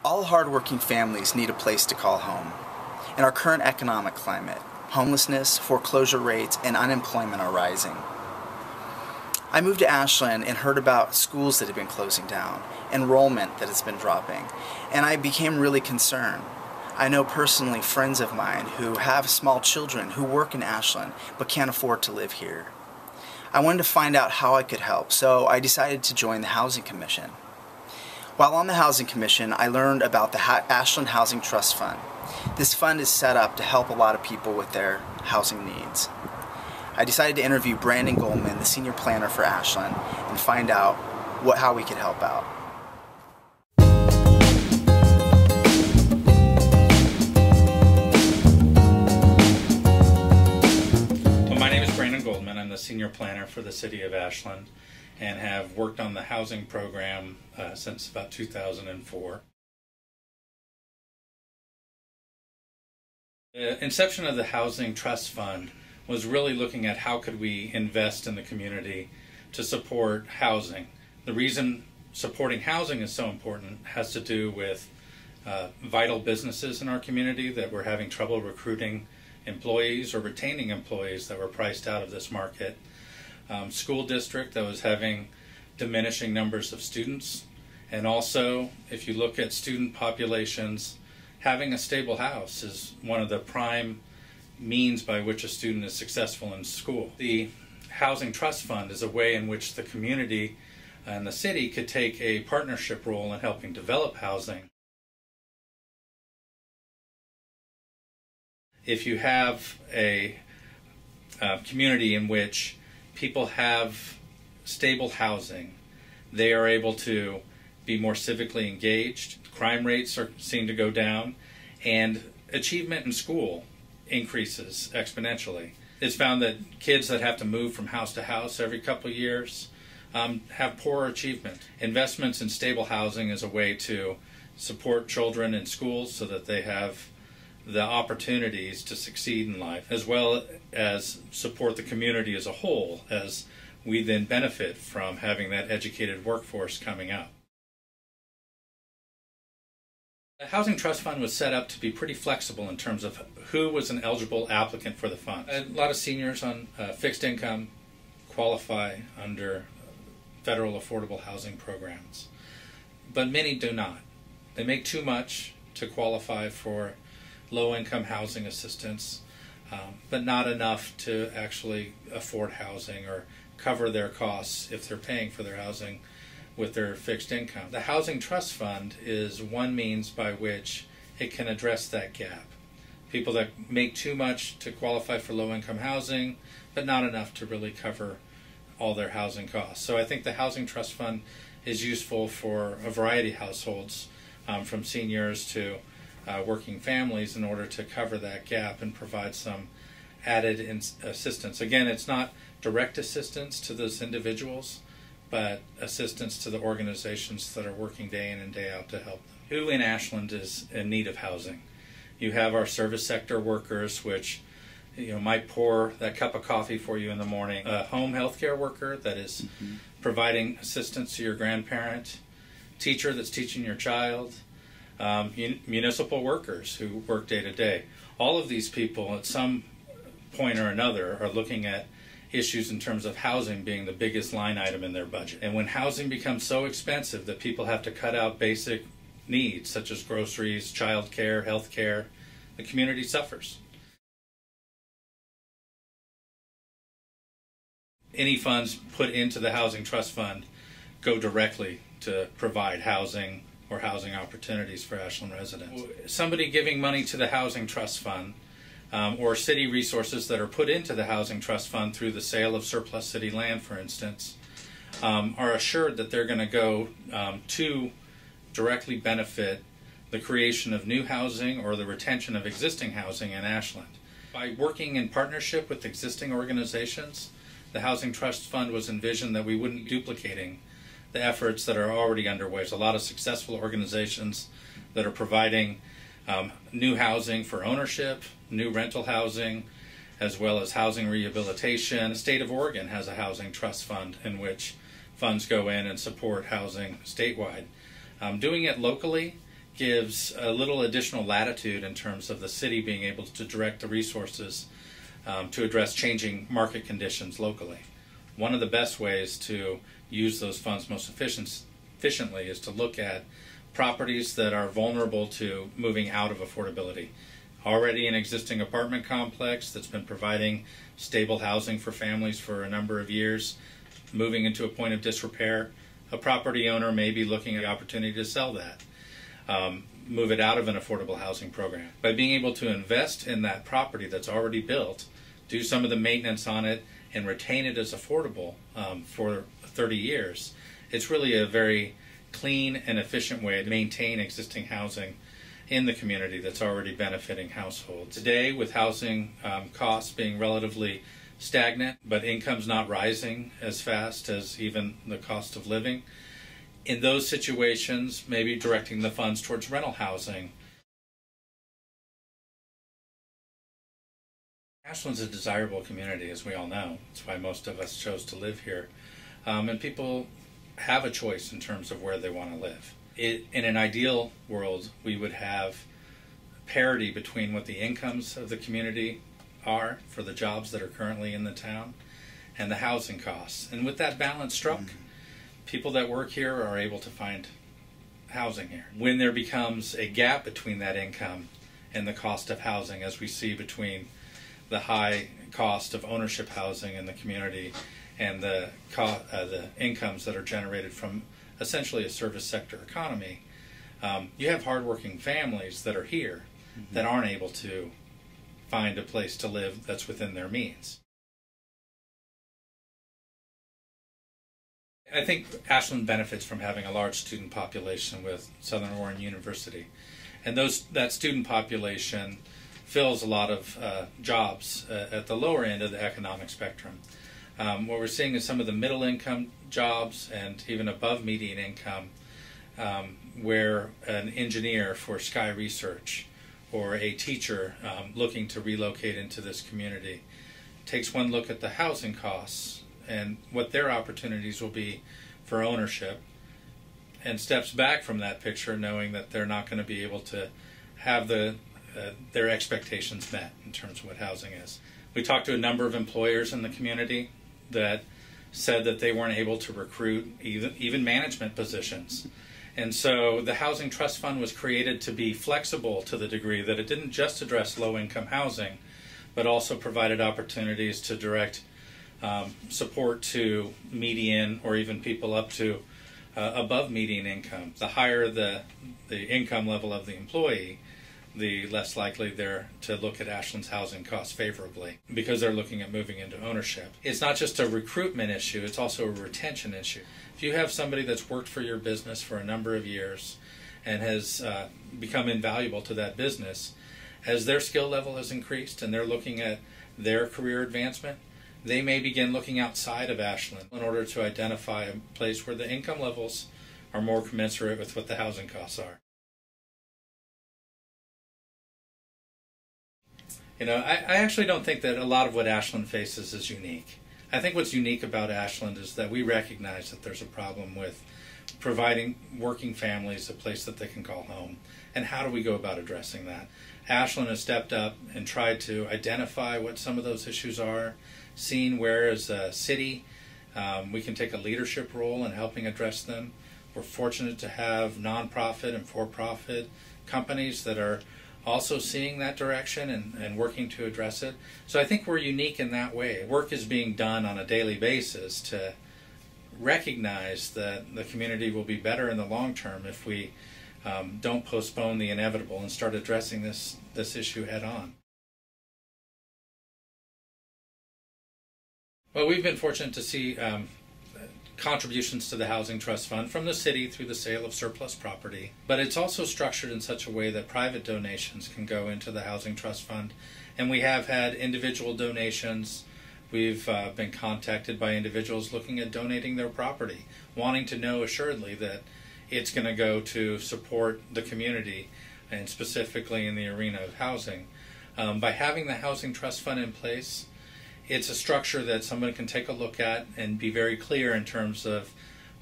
All hardworking families need a place to call home. In our current economic climate, homelessness, foreclosure rates, and unemployment are rising. I moved to Ashland and heard about schools that have been closing down, enrollment that has been dropping, and I became really concerned. I know personally friends of mine who have small children who work in Ashland but can't afford to live here. I wanted to find out how I could help, so I decided to join the Housing Commission. While on the Housing Commission, I learned about the Ashland Housing Trust Fund. This fund is set up to help a lot of people with their housing needs. I decided to interview Brandon Goldman, the senior planner for Ashland, and find out how we could help out. Well, my name is Brandon Goldman. I'm the senior planner for the city of Ashland and have worked on the housing program since about 2004. The inception of the Housing Trust Fund was really looking at how could we invest in the community to support housing. The reason supporting housing is so important has to do with vital businesses in our community that were having trouble recruiting employees or retaining employees that were priced out of this market. School district that was having diminishing numbers of students, and also if you look at student populations, having a stable house is one of the prime means by which a student is successful in school. The Housing Trust Fund is a way in which the community and the city could take a partnership role in helping develop housing. If you have a community in which people have stable housing, they are able to be more civically engaged, crime rates seem to go down, and achievement in school increases exponentially. It's found that kids that have to move from house to house every couple of years have poorer achievement. Investments in stable housing is a way to support children in schools so that they have the opportunities to succeed in life, as well as support the community as a whole, as we then benefit from having that educated workforce coming up. The Housing Trust Fund was set up to be pretty flexible in terms of who was an eligible applicant for the fund. A lot of seniors on fixed income qualify under federal affordable housing programs, but many do not. They make too much to qualify for low-income housing assistance, but not enough to actually afford housing or cover their costs if they're paying for their housing with their fixed income. The Housing Trust Fund is one means by which it can address that gap. People that make too much to qualify for low-income housing, but not enough to really cover all their housing costs. So I think the Housing Trust Fund is useful for a variety of households, from seniors to working families, in order to cover that gap and provide some added assistance. Again, it's not direct assistance to those individuals, but assistance to the organizations that are working day in and day out to help them. Who in Ashland is in need of housing? You have our service sector workers, which might pour that cup of coffee for you in the morning. A home health care worker that is providing assistance to your grandparent, teacher that's teaching your child, municipal workers who work day to day. All of these people at some point or another are looking at issues in terms of housing being the biggest line item in their budget. And when housing becomes so expensive that people have to cut out basic needs such as groceries, child care, health care, the community suffers. Any funds put into the Housing Trust Fund go directly to provide housing or housing opportunities for Ashland residents. Somebody giving money to the Housing Trust Fund or city resources that are put into the Housing Trust Fund through the sale of surplus city land, for instance, are assured that they're going to go to directly benefit the creation of new housing or the retention of existing housing in Ashland. By working in partnership with existing organizations, the Housing Trust Fund was envisioned that we wouldn't be duplicating the efforts that are already underway. There's a lot of successful organizations that are providing new housing for ownership, new rental housing, as well as housing rehabilitation. The state of Oregon has a housing trust fund in which funds go in and support housing statewide. Doing it locally gives a little additional latitude in terms of the city being able to direct the resources to address changing market conditions locally. One of the best ways to use those funds most efficiently is to look at properties that are vulnerable to moving out of affordability. Already an existing apartment complex that's been providing stable housing for families for a number of years, moving into a point of disrepair, a property owner may be looking at the opportunity to sell that, move it out of an affordable housing program. By being able to invest in that property that's already built, do some of the maintenance on it, and retain it as affordable for 30 years, it's really a very clean and efficient way to maintain existing housing in the community that's already benefiting households. Today, with housing costs being relatively stagnant, but incomes not rising as fast as even the cost of living, in those situations, maybe directing the funds towards rental housing. Ashland's a desirable community, as we all know. That's why most of us chose to live here. And people have a choice in terms of where they want to live. In an ideal world, we would have parity between what the incomes of the community are for the jobs that are currently in the town and the housing costs. And with that balance struck, people that work here are able to find housing here. When there becomes a gap between that income and the cost of housing, as we see between the high cost of ownership housing in the community and the incomes that are generated from essentially a service sector economy, you have hardworking families that are here that aren't able to find a place to live that's within their means. I think Ashland benefits from having a large student population with Southern Oregon University, and that student population fills a lot of jobs at the lower end of the economic spectrum. What we're seeing is some of the middle income jobs and even above median income, where an engineer for Sky Research or a teacher looking to relocate into this community takes one look at the housing costs and what their opportunities will be for ownership, and steps back from that picture knowing that they're not going to be able to have their expectations met in terms of what housing is. We talked to a number of employers in the community that said that they weren't able to recruit even management positions. And so the Housing Trust Fund was created to be flexible to the degree that it didn't just address low-income housing, but also provided opportunities to direct support to median or even people up to above median income. The higher the income level of the employee, the less likely they're to look at Ashland's housing costs favorably because they're looking at moving into ownership. It's not just a recruitment issue, it's also a retention issue. If you have somebody that's worked for your business for a number of years and has become invaluable to that business, as their skill level has increased and they're looking at their career advancement, they may begin looking outside of Ashland in order to identify a place where the income levels are more commensurate with what the housing costs are. You know, I actually don't think that a lot of what Ashland faces is unique. I think what's unique about Ashland is that we recognize that there's a problem with providing working families a place that they can call home. And how do we go about addressing that? Ashland has stepped up and tried to identify what some of those issues are, seen where as a city we can take a leadership role in helping address them. We're fortunate to have nonprofit and for-profit companies that are also seeing that direction and working to address it. So I think we're unique in that way. Work is being done on a daily basis to recognize that the community will be better in the long term if we don't postpone the inevitable and start addressing this issue head on. Well, we've been fortunate to see contributions to the Housing Trust Fund from the city through the sale of surplus property, but it's also structured in such a way that private donations can go into the Housing Trust Fund, and we have had individual donations. We've been contacted by individuals looking at donating their property, wanting to know assuredly that it's going to go to support the community, and specifically in the arena of housing. By having the Housing Trust Fund in place, it's a structure that someone can take a look at and be very clear in terms of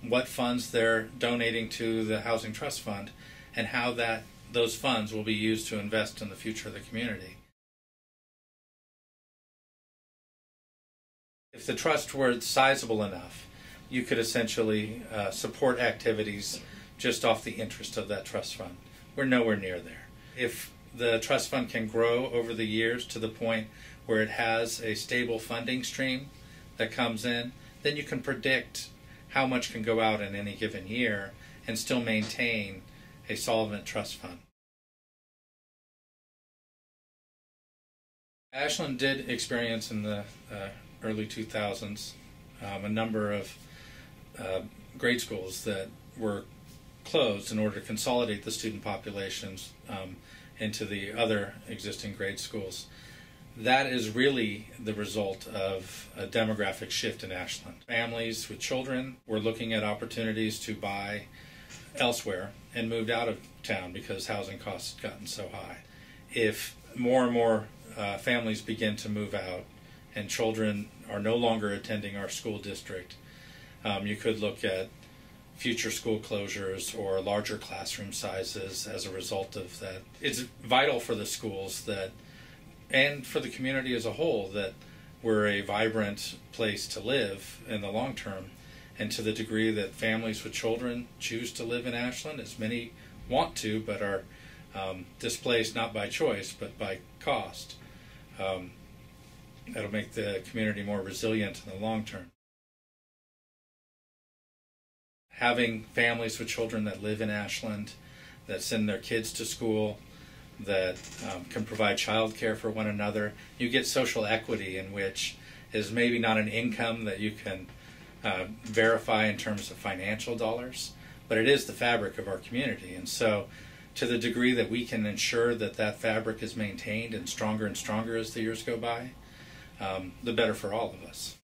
what funds they're donating to the Housing Trust Fund and how those funds will be used to invest in the future of the community. If the trust were sizable enough, you could essentially support activities just off the interest of that trust fund. We're nowhere near there. If the trust fund can grow over the years to the point where it has a stable funding stream that comes in, then you can predict how much can go out in any given year and still maintain a solvent trust fund. Ashland did experience in the early 2000s a number of grade schools that were closed in order to consolidate the student populations into the other existing grade schools. That is really the result of a demographic shift in Ashland. Families with children were looking at opportunities to buy elsewhere and moved out of town because housing costs had gotten so high. If more and more families begin to move out and children are no longer attending our school district, you could look at future school closures or larger classroom sizes as a result of that. It's vital for the schools that, and for the community as a whole, that we're a vibrant place to live in the long term. And to the degree that families with children choose to live in Ashland, as many want to but are displaced not by choice but by cost, that'll make the community more resilient in the long term. Having families with children that live in Ashland, that send their kids to school, that can provide child care for one another, you get social equity, in which is maybe not an income that you can verify in terms of financial dollars, but it is the fabric of our community. And so to the degree that we can ensure that that fabric is maintained and stronger as the years go by, the better for all of us.